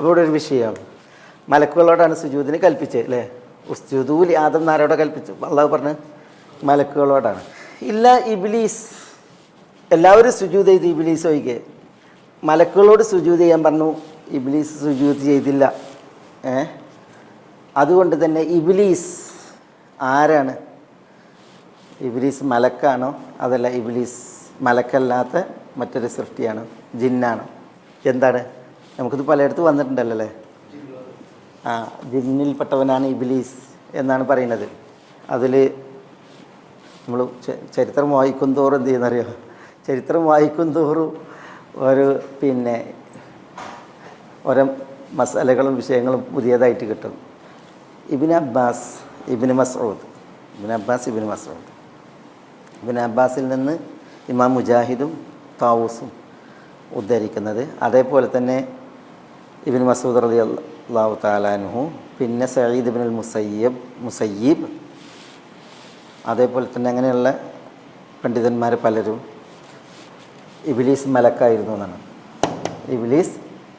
അപ്പോൾ ഇവിടെ ഒരു വിഷയം, മലക്കുകളോടാണ് സുജൂദിന് കൽപ്പിച്ചത് അല്ലേ? ഉസ്ജുദൂലി ആദം ആരോടെ കൽപ്പിച്ചു? അള്ളാഹു പറഞ്ഞ് മലക്കുകളോടാണ്. ഇല്ല ഇബ്ലീസ്, എല്ലാവരും സുജൂദ് ചെയ്ത് ഇബ്ലീസ് ഒഴികെ. മലക്കുകളോട് സുജൂദ് ചെയ്യാൻ പറഞ്ഞു, ഇബ്ലീസ് സുജൂദ് ചെയ്തില്ല. അതുകൊണ്ട് തന്നെ ഇബ്ലീസ് ആരാണ്? ഇബ്ലീസ് മലക്കാണോ? അതല്ല, ഇബ്ലീസ് മലക്കല്ലാത്ത മറ്റൊരു സൃഷ്ടിയാണ്, ജിന്നാണ്. എന്താണ്? നമുക്കിത് പലയിടത്തും വന്നിട്ടുണ്ടല്ലോ അല്ലേ? ജിന്നിൽപ്പെട്ടവനാണ് ഇബ്ലീസ് എന്നാണ് പറയുന്നത്. അതിൽ നമ്മൾ ചരിത്രം വായിക്കും തോറും എന്ത് ചെയ്യുന്നറിയോ? ചരിത്രം വായിക്കും തോറും ഒരു ഓരോ മസാലകളും വിഷയങ്ങളും പുതിയതായിട്ട് കിട്ടും. ഇബ്നു അബ്ബാസ്, ഇബ്നു മസ്ഊദ്, ഇബ്നു അബ്ബാസിൽ നിന്ന് ഇമാം മുജാഹിദും താവൂസും ഉദ്ധരിക്കുന്നത്. അതേപോലെ തന്നെ ഇബ്നു മസ്ഊദ് റളിയല്ലാഹു തആല അൻഹു, പിന്നെ സഈദ് ഇബ്നുൽ മുസയ്യിബ്, അതേപോലെ തന്നെ അങ്ങനെയുള്ള പണ്ഡിതന്മാർ പലരും ഇബ്ലീസ് മലക്കായിരുന്നു എന്നാണ്. ഇബ്ലീസ്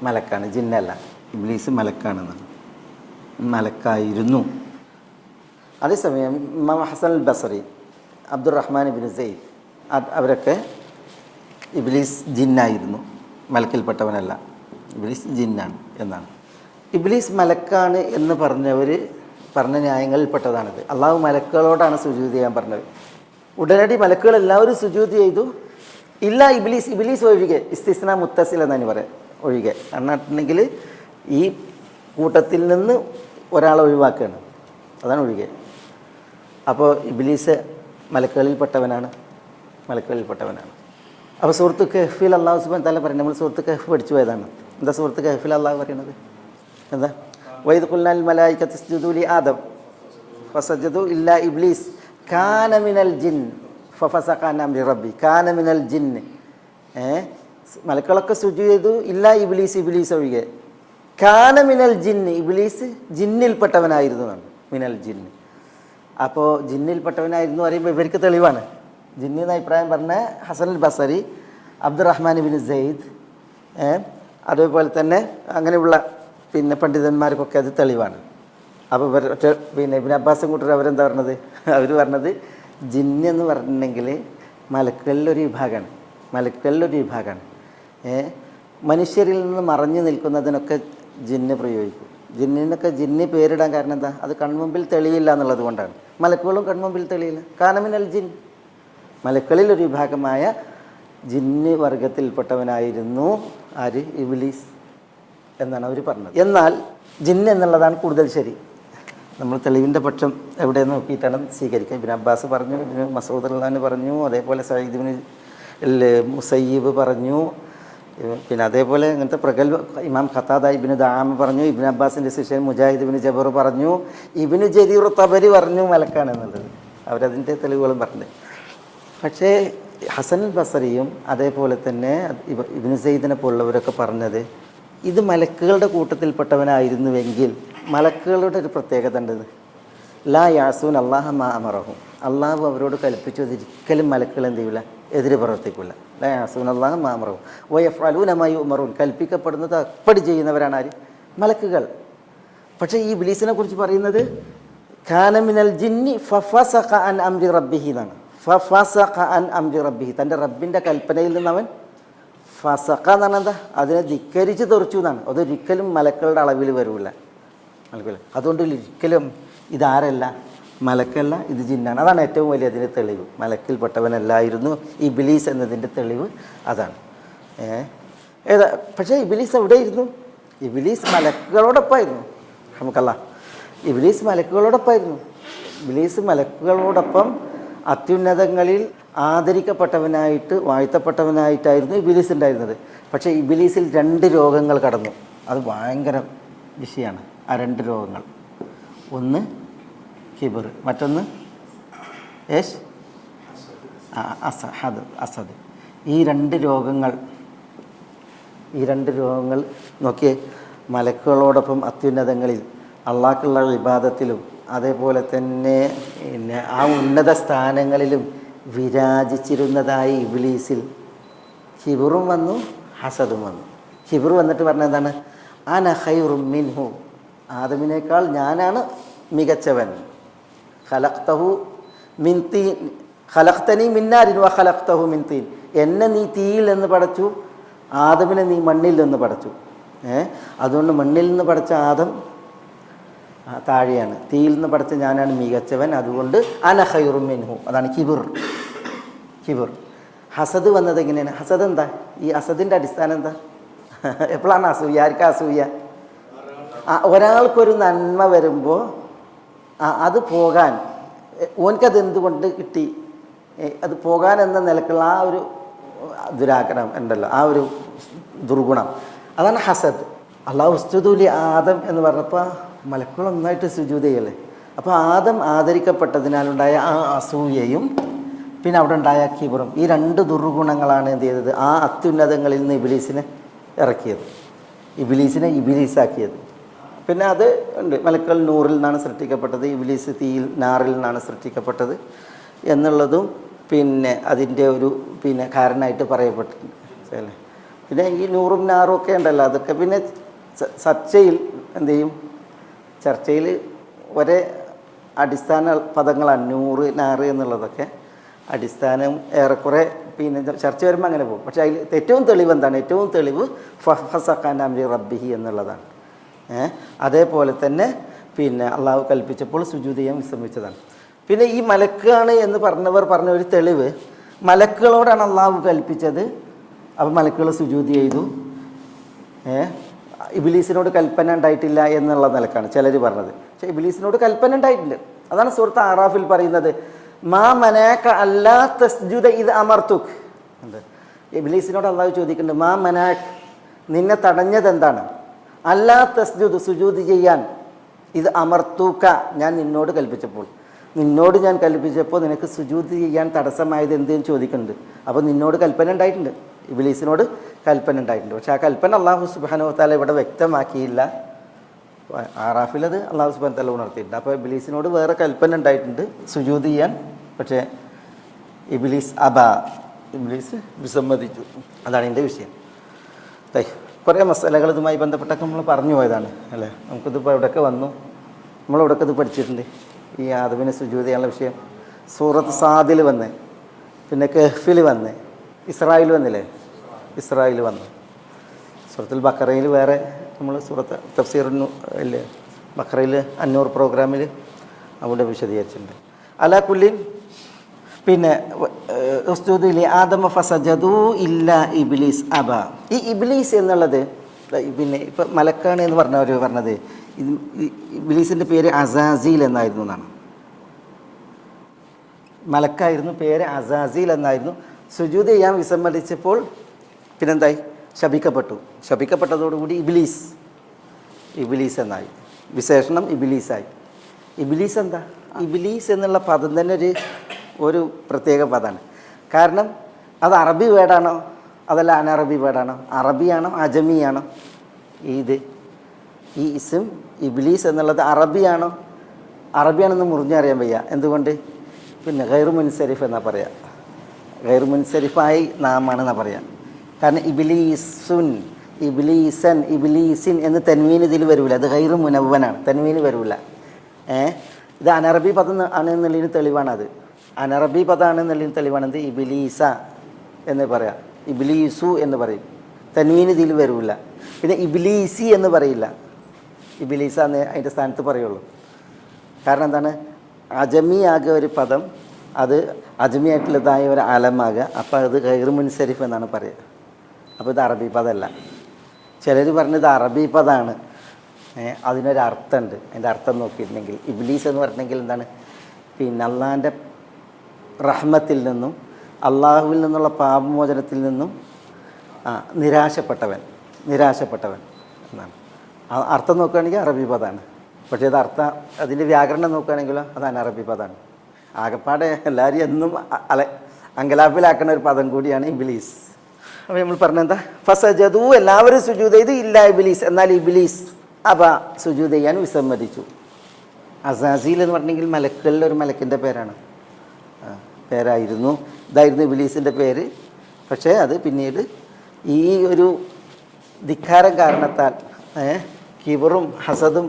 മലക്കാണ്, ജിന്നല്ല. ഇബ്ലീസ് മലക്കാണെന്നാണ്, മലക്കായിരുന്നു. അതേസമയം ഇമാം ഹസൻ അൽ ബസറി, അബ്ദുറഹ്മാൻ ഇബ്നു സെയ്ദ്, അവരൊക്കെ ഇബ്ലീസ് ജിന്നായിരുന്നു, മലക്കിൽപ്പെട്ടവനല്ല, ഇബ്ലീസ് ജിന്നാണ് എന്നാണ്. ഇബ്ലീസ് മലക്കാണ് എന്ന് പറഞ്ഞ ന്യായങ്ങളിൽപ്പെട്ടതാണിത്. അള്ളാഹു മലക്കുകളോടാണ് സുജൂദ് ചെയ്യാൻ പറഞ്ഞത്. ഉടനടി മലക്കുകൾ എല്ലാവരും സുജൂദ് ചെയ്തു. ഇല്ല ഇബ്ലീസ് ഒഴികെ, ഇസ്തിസ്ന മുത്തസിൽ എന്നാണ് പറയാം, ഒഴികെ. എന്നിട്ടുണ്ടെങ്കിൽ ഈ കൂട്ടത്തിൽ നിന്ന് ഒരാളെ ഒഴിവാക്കുകയാണ്, അതാണ് ഒഴികെ. അപ്പോൾ ഇബ്ലീസ് മലക്കുകളിൽപ്പെട്ടവനാണ്. അപ്പോൾ സൂറത്ത് കഹ്ഫിൽ അള്ളാഹു സുബ്ഹാനഹു വ തആല പറയുന്നത്, നമ്മൾ സൂറത്ത് കഹ്ഫ് പഠിച്ചു പോയതാണ്. എന്താ സൂറത്ത് കഹ്ഫിൽ അള്ളാഹു പറയുന്നത്? എന്താ? വഇദ് ഖുൽനാ ലിൽ മലായികത്തി ഇസ്ജുദൂ ലി ആദം ഫസജദൂ ഇല്ലാ ഇബ്ലീസ് കാന മിനൽ ജിൻ ഫഫസഖ അൻ അംരി റബ്ബി. കാന മിനൽ ജിൻ, മലക്കുകളൊക്കെ സുജൂദ് ചെയ്തു, ഇല്ലാ ഇബ്ലീസ് ഒഴികെ. കാന മിനൽ ജിന്ന്, ഇബ്ലീസ് ജിന്നിൽപ്പെട്ടവനായിരുന്നു എന്നാണ്, മിനൽ ജിന്ന്. അപ്പോൾ ജിന്നിൽപ്പെട്ടവനായിരുന്നു പറയുമ്പോൾ ഇവർക്ക് തെളിവാണ്. ജിന്നിന്ന് അഭിപ്രായം പറഞ്ഞ ഹസൻ അൽ ബസരി, അബ്ദുറഹ്മാൻ ഇബ്നു സെയ്ദ്, അതേപോലെ തന്നെ അങ്ങനെയുള്ള പണ്ഡിതന്മാർക്കൊക്കെ അത് തെളിവാണ്. അപ്പോൾ ഇബ്നു അബ്ബാസും കൂട്ടർ അവരെന്താ പറഞ്ഞത്? അവർ പറഞ്ഞത് ജിന്ന് എന്ന് പറഞ്ഞിട്ടുണ്ടെങ്കിൽ മലക്കുകളിലൊരു വിഭാഗമാണ്. മനുഷ്യരിൽ നിന്ന് മറഞ്ഞു നിൽക്കുന്നതിനൊക്കെ ജിന്ന് പ്രയോഗിക്കും. ജിന്നിനൊക്കെ ജിന്ന് പേരിടാൻ കാരണം എന്താ? അത് കൺമുമ്പിൽ തെളിയില്ല എന്നുള്ളത് കൊണ്ടാണ്. മലക്കുകളും കൺമുമ്പിൽ തെളിയില്ല. കാനമിനൽ ജിൻ, മലക്കുകളിൽ ഒരു വിഭാഗമായ ജിന്ന് വർഗത്തിൽപ്പെട്ടവനായിരുന്നു ആര്? ഇബ്ലീസ് എന്നാണ് അവർ പറഞ്ഞത്. എന്നാൽ ജിന്ന് എന്നുള്ളതാണ് കൂടുതൽ ശരി. നമ്മൾ തെളിവിൻ്റെ പക്ഷം എവിടെ നോക്കിയിട്ടാണ് സ്വീകരിക്കുക. ഇബ്നു അബ്ബാസ് പറഞ്ഞു, ഇബ്നു മസ്ഊദ് റളിയല്ലാഹു പറഞ്ഞു, അതേപോലെ സഈദ് ഇബ്നു മുസയ്യിബ് പറഞ്ഞു, പിന്നെ അതേപോലെ അങ്ങനത്തെ പ്രഗൽഭ ഇമാം ഖതാദ ഇബ്നു ദഅാമ പറഞ്ഞു, ഇബ്നു അബ്ബാസിൻ്റെ ശിഷ്യൻ മുജാഹിദ് ഇബ്നു ജബർ പറഞ്ഞു, ഇബ്നു ജരീർ തബരി പറഞ്ഞു മലക്കാണ് എന്നുള്ളത്. അവരതിൻ്റെ തെളിവുകളും പറഞ്ഞു. പക്ഷേ ഹസൻ അൽ ബസറിയും അതേപോലെ തന്നെ ഇബ്നു സെയ്ദിനെ പോലുള്ളവരൊക്കെ പറഞ്ഞത് ഇത് മലക്കുകളുടെ കൂട്ടത്തിൽപ്പെട്ടവനായിരുന്നുവെങ്കിൽ മലക്കുകളുടെ ഒരു പ്രത്യേകത ഉണ്ടത്. ലാ യാസൂൻ അല്ലാഹ മാ അമറഹും, അള്ളാഹു അവരോട് കൽപ്പിച്ചത് ഒരിക്കലും മലക്കുകൾ എന്ത് ചെയ്യില്ല, എതിര് പ്രവർത്തിക്കില്ല. ലാ യാസൂൻ അല്ലാഹ മാ അമറഹും വയഫ്അലൂന മാ യുഅ്മറൂൻ, കൽപ്പിക്കപ്പെടുന്നത് അപ്പടി ചെയ്യുന്നവരാണ് ആര്? മലക്കുകൾ. പക്ഷേ ഈ ഇബ്ലീസിനെ കുറിച്ച് പറയുന്നത് കാന മിനൽ ജിന്നി ഫഫസഖ അൻ അംരി റബ്ബിഹി എന്നാണ്. ഫഫസഖ അൻ അംരി റബ്ബിഹി, തൻ്റെ റബ്ബിൻ്റെ കൽപ്പനയിൽ നിന്ന് അവൻ ഫസഖ എന്ന് പറഞ്ഞാൽ എന്താ? അതിനെ ധിക്കരിച്ച് തെറിച്ചു എന്നാണ്. അതൊരിക്കലും മലക്കളുടെ അളവിൽ വരില്ല. അതുകൊണ്ട് ഒരിക്കലും ഇതാരല്ല, മലക്കല്ല, ഇത് ജിന്നാണ്. അതാണ് ഏറ്റവും വലിയ അതിൻ്റെ തെളിവ്. മലക്കിൽപ്പെട്ടവനല്ലായിരുന്നു ഇബ്ലീസ് എന്നതിൻ്റെ തെളിവ് അതാണ്. പക്ഷേ ഇബ്ലീസ് എവിടെയിരുന്നു? ഇബ്ലീസ് മലക്കുകളോടൊപ്പമായിരുന്നു. നമുക്കല്ല, ഇബ്ലീസ് മലക്കുകളോടൊപ്പമായിരുന്നു. ഇബ്ലീസ് മലക്കുകളോടൊപ്പം അത്യുന്നതങ്ങളിൽ ആദരിക്കപ്പെട്ടവനായിട്ട് വാഴ്ത്തപ്പെട്ടവനായിട്ടായിരുന്നു ഇബ്ലീസ് ഉണ്ടായിരുന്നത്. പക്ഷേ ഇബ്ലീസിൽ 2 രോഗങ്ങൾ കടന്നു. അത് ഭയങ്കര വിഷയമാണ്. ആ 2 രോഗങ്ങൾ, ഒന്ന് കിബർ, മറ്റൊന്ന് അസദ്. ഈ 2 രോഗങ്ങൾ നോക്കിയേ. മലക്കുകളോടൊപ്പം അത്യുന്നതങ്ങളിൽ അള്ളാഹ്ക്കുള്ള ഇബാദത്തിലും അതേപോലെ തന്നെ ആ ഉന്നത സ്ഥാനങ്ങളിലും വിരാജിച്ചിരുന്നതായി ഇബ്ലീസിൽ കിബറും വന്നു, ഹസദും വന്നു. കിബർ വന്നിട്ട് പറഞ്ഞ എന്താണ്? അന ഖൈറും മിൻഹു, ആദമിനേക്കാൾ ഞാനാണ് മികച്ചവൻ. ഖലഖ്തഹു മിൻ തീൻ ഖലഖ്തനി മിൻ നാരിൻ വ ഖലഖ്തഹു മിൻ തീൻ, എന്നെ നീ തീയിൽ നിന്ന് പടച്ചു, ആദമിനെ നീ മണ്ണിൽ നിന്ന് പടച്ചു. അതുകൊണ്ട് മണ്ണിൽ നിന്ന് പടച്ച ആദം താഴെയാണ്, തീയിൽ നിന്ന് പടച്ച ഞാനാണ് മികച്ചവൻ. അതുകൊണ്ട് അന ഖൈറും മിൻഹു. അതാണ് കിബിർ. കിബിർ. ഹസദ് വന്നത് എങ്ങനെയാണ്? ഹസദ് എന്താ? ഈ ഹസദിൻ്റെ അടിസ്ഥാനം എന്താ? എപ്പോഴാണ് അസൂയ? ആർക്കാ അസൂയ? ഒരാൾക്കൊരു നന്മ വരുമ്പോൾ അത് പോകാൻ, ഓൻക്കത് എന്തുകൊണ്ട് കിട്ടി, അത് പോകാൻ എന്ന നിലക്കുള്ള ആ ഒരു ദുരാഗ്രഹം ഉണ്ടല്ലോ, ആ ഒരു ദുർഗുണം, അതാണ് ഹസദ്. അള്ളാഹു ഉസ്ജുദുലി ആദം എന്ന് പറഞ്ഞപ്പോൾ മലക്കുകൾ നന്നായിട്ട് സുജൂദ് ചെയ്യല്ലേ. അപ്പോൾ ആദം ആദരിക്കപ്പെട്ടതിനാലുണ്ടായ ആ അസൂയയും പിന്നെ അവിടെ ഉണ്ടായ കിബറും, ഈ രണ്ട് ദുർഗുണങ്ങളാണ് എന്ത് ചെയ്തത്? ആ അത്യുന്നതങ്ങളിൽ നിന്ന് ഇബ്ലീസിനെ ഇറക്കിയത്, ഇബ്ലീസിനെ ഇബ്ലീസാക്കിയത്. പിന്നെ അത് ഉണ്ട്, മലക്കുകൾ നൂറിൽ നിന്നാണ് സൃഷ്ടിക്കപ്പെട്ടത്, ഇബ്ലീസ് തീയിൽ നാറിൽ നിന്നാണ് സൃഷ്ടിക്കപ്പെട്ടത് എന്നുള്ളതും പിന്നെ അതിൻ്റെ ഒരു പിന്നെ കാരണമായിട്ട് പറയപ്പെട്ടിട്ടുണ്ട് അല്ലേ. പിന്നെ ഈ നൂറും നാറും ഒക്കെ ഉണ്ടല്ലോ, അതൊക്കെ പിന്നെ ചർച്ചയിൽ എന്ത് ചെയ്യും, ചർച്ചയിൽ ഒരേ അടിസ്ഥാന പദങ്ങളാണ് നൂറ് നാറ് എന്നുള്ളതൊക്കെ. അടിസ്ഥാനം ഏറെക്കുറെ പിന്നെ ചർച്ച വരുമ്പോൾ അങ്ങനെ പോകും. പക്ഷേ അതിൽ ഏറ്റവും തെളിവ് എന്താണ്? ഏറ്റവും തെളിവ് ഫസഖാന അംരി റബ്ബിഹി എന്നുള്ളതാണ്. അതേപോലെ തന്നെ പിന്നെ അള്ളാഹു കൽപ്പിച്ചപ്പോൾ സുജൂദ് ചെയ്യാൻ വിസമ്മതിച്ചതാണ്. പിന്നെ ഈ മലക്കാണ് എന്ന് പറഞ്ഞവർ പറഞ്ഞ ഒരു തെളിവ്, മലക്കുകളോടാണ് അള്ളാഹു കൽപ്പിച്ചത്, അപ്പോൾ മലക്കുകൾ സുജൂദ് ചെയ്തു. ഇബ്ലീസിനോട് കൽപ്പന ഉണ്ടായിട്ടില്ല എന്നുള്ള നിലക്കാണ് ചിലർ പറഞ്ഞത്. പക്ഷേ ഇബ്ലീസിനോട് കൽപ്പന ഉണ്ടായിട്ടുണ്ട്. അതാണ് സൂറത്ത് ആറാഫിൽ പറയുന്നത്, മാ മനാക അല്ലാ തസ്ജുദ ഇദ് അമർതുക്. ഇബ്ലീസിനോട് അള്ളാഹു ചോദിക്കുന്നുണ്ട്, മാ മനാക്, നിന്നെ തടഞ്ഞത് എന്താണ്? അല്ലാ തസ്ജുദ്, സുജൂദ് ചെയ്യാൻ, ഇത് അമർത്തൂക്ക, ഞാൻ നിന്നോട് കൽപ്പിച്ചപ്പോൾ, നിന്നോട് ഞാൻ കൽപ്പിച്ചപ്പോൾ നിനക്ക് സുജൂദ് ചെയ്യാൻ തടസ്സമായത് എന്തെന്ന് ചോദിക്കുന്നുണ്ട്. അപ്പോൾ നിന്നോട് കൽപ്പന ഉണ്ടായിട്ടുണ്ട്, ഇബ്ലീസിനോട് കൽപ്പന ഉണ്ടായിട്ടുണ്ട്. പക്ഷേ ആ കൽപ്പന അള്ളാഹു സുബ്ഹാനഹു വ തആല ഇവിടെ വ്യക്തമാക്കിയില്ല. ആറാഫിലത് അള്ളാഹു സുബ്ഹാനഹു വ തആല ഉണർത്തിയിട്ടുണ്ട്. അപ്പോൾ ഇബ്ലീസിനോട് വേറെ കൽപ്പന ഉണ്ടായിട്ടുണ്ട് സുജൂദ് ചെയ്യാൻ. പക്ഷേ ഇബ്ലീസ് ഇബ്ലീസ് വിസമ്മതിച്ചു. അതാണ് എൻ്റെ വിഷയം. കുറേ മസാലകൾ ഇതുമായി ബന്ധപ്പെട്ടൊക്കെ നമ്മൾ പറഞ്ഞു പോയതാണ് അല്ലേ. നമുക്കിതിപ്പോൾ എവിടെയൊക്കെ വന്നു, നമ്മളെവിടെയൊക്കെ ഇത് പഠിച്ചിട്ടുണ്ട്. ഈ ആദമിനെ സുജൂദ് ചെയ്യാനുള്ള വിഷയം സൂറത്ത് സാദിൽ വന്ന്, പിന്നെ കഹ്ഫിൽ വന്ന്, ഇസ്രായേൽ വന്നില്ലേ, ഇസ്രായേൽ വന്നു. സൂറത്തുൽ ബഖറയിൽ വേറെ നമ്മൾ സൂറത്ത് തഫ്സീർ ഇല്ലേ, ബഖറയിൽ 500 പ്രോഗ്രാമിൽ അവിടെ വിശദീകരിച്ചിട്ടുണ്ട്. അലാ കുല്ലിൻ പിന്നെ ഉസ്ജുദ് ആദമ ഫസജദു ഇല്ല ഇബ്ലീസ് അബ. ഈ ഇബ്ലീസ് എന്നുള്ളത് പിന്നെ ഇപ്പം മലക്കാണ് എന്ന് പറഞ്ഞവർ പറഞ്ഞത് ഇബ്ലീസിൻ്റെ പേര് അസാസീൽ എന്നായിരുന്നു എന്നാണ്. മലക്കായിരുന്നു, പേര് അസാസീൽ എന്നായിരുന്നു. സുജൂദ് ചെയ്യാൻ വിസമ്മതിച്ചപ്പോൾ പിന്നെന്തായി? ശപിക്കപ്പെട്ടു. ശപിക്കപ്പെട്ടതോടുകൂടി ഇബ്ലീസ് എന്നായി, വിശേഷണം ഇബ്ലീസായി. ഇബ്ലീസ് എന്താ? ഇബ്ലീസ് എന്നുള്ള പദം തന്നെ ഒരു പ്രത്യേക പദമാണ്. കാരണം അത് അറബി വേർഡാണോ അതല്ല അനറബി വേർഡാണോ? അറബിയാണോ അജമിയാണോ? ഈ ഇസ്ം ഇബ്ലീസ് എന്നുള്ളത് അറബിയാണോ? അറബിയാണെന്ന് മുറിഞ്ഞറിയാൻ വയ്യ. എന്തുകൊണ്ട്? പിന്നെ ഗൈറു മുൻസരിഫ് എന്നാ പറയാം, ഗൈറു മുൻസരിഫായി നാമാണെന്നാണ് പറയാം. കാരണം ഇബ്ലീസുൻ, ഇബ്ലീസൻ, ഇബ്ലീസിൻ എന്ന് തൻവീൻ ഇതിൽ വരില്ല. അത് ഗൈറു മുനവ്വനാണ്, തൻവീന് വരില്ല. ഇത് അനറബി പദം ആണെന്നുള്ളതിന് തെളിവാണത്. അനറബി പദമാണെന്നുള്ളതിന് തെളിവാണത് ഇബ്ലീസ എന്ന് പറയാം, ഇബ്ലീസു എന്ന് പറയും, തൻവീന് ഇതിൽ വരില്ല. പിന്നെ ഇബ്ലീസി എന്ന് പറയില്ല, ഇബ്ലീസ എന്ന് അതിൻ്റെ സ്ഥാനത്ത് പറയുള്ളൂ. കാരണം എന്താണ്? അജമിയാകുക ഒരു പദം, അത് അജമിയായിട്ടുള്ളതായ ഒരു അലമാകുക, അപ്പോൾ അത് ഗൈറു മുൻസരിഫ് എന്നാണ് പറയുക. അപ്പോൾ ഇത് അറബി പദമല്ല. ചിലർ പറഞ്ഞത് അറബി പദമാണ്, അതിനൊരർത്ഥമുണ്ട്. അതിൻ്റെ അർത്ഥം നോക്കിയിട്ടുണ്ടെങ്കിൽ ഇബ്ലീസ് എന്ന് പറഞ്ഞെങ്കിൽ എന്താണ്? പിന്നെ അള്ളാഹിൻ്റെ റഹ്മത്തിൽ നിന്നും അള്ളാഹുവിൽ നിന്നുള്ള പാപമോചനത്തിൽ നിന്നും നിരാശപ്പെട്ടവൻ എന്നാണ്. അർത്ഥം നോക്കുകയാണെങ്കിൽ അറബി പദമാണ്. പക്ഷേ അത് അതിൻ്റെ വ്യാകരണം നോക്കുകയാണെങ്കിലോ അത് അനറബി പദമാണ്. ആകപ്പാടെ എല്ലാവരും എന്നും അങ്കലാപ്പിലാക്കുന്ന ഒരു പദം കൂടിയാണ് ഇബ്ലീസ്. അപ്പോൾ നമ്മൾ പറഞ്ഞെന്താ? ഫസജദു, എല്ലാവരും സുജൂദ് ചെയ്ത് ഇല്ല ഇബ്ലീസ്, എന്നാൽ ഇബ്ലീസ് സുജൂദ് ചെയ്യാൻ വിസമ്മതിച്ചു. അസാസീൽ എന്ന് പറഞ്ഞെങ്കിൽ മലക്കുകളിൽ ഒരു മലക്കിൻ്റെ പേരായിരുന്നു. ഇതായിരുന്നു ഇബ്ലീസിൻ്റെ പേര്. പക്ഷേ അത് പിന്നീട് ഈ ഒരു ധിക്കാരം കാരണത്താൽ കിബറും ഹസദും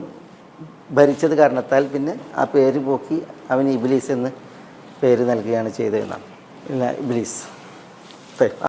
ഭരിച്ചത് കാരണത്താൽ പിന്നെ ആ പേര് പോക്കി അവന് ഇബ്ലീസ് എന്ന് പേര് നൽകുകയാണ് ചെയ്തതെന്നാണ്. ഇല്ല ഇബ്ലീസ്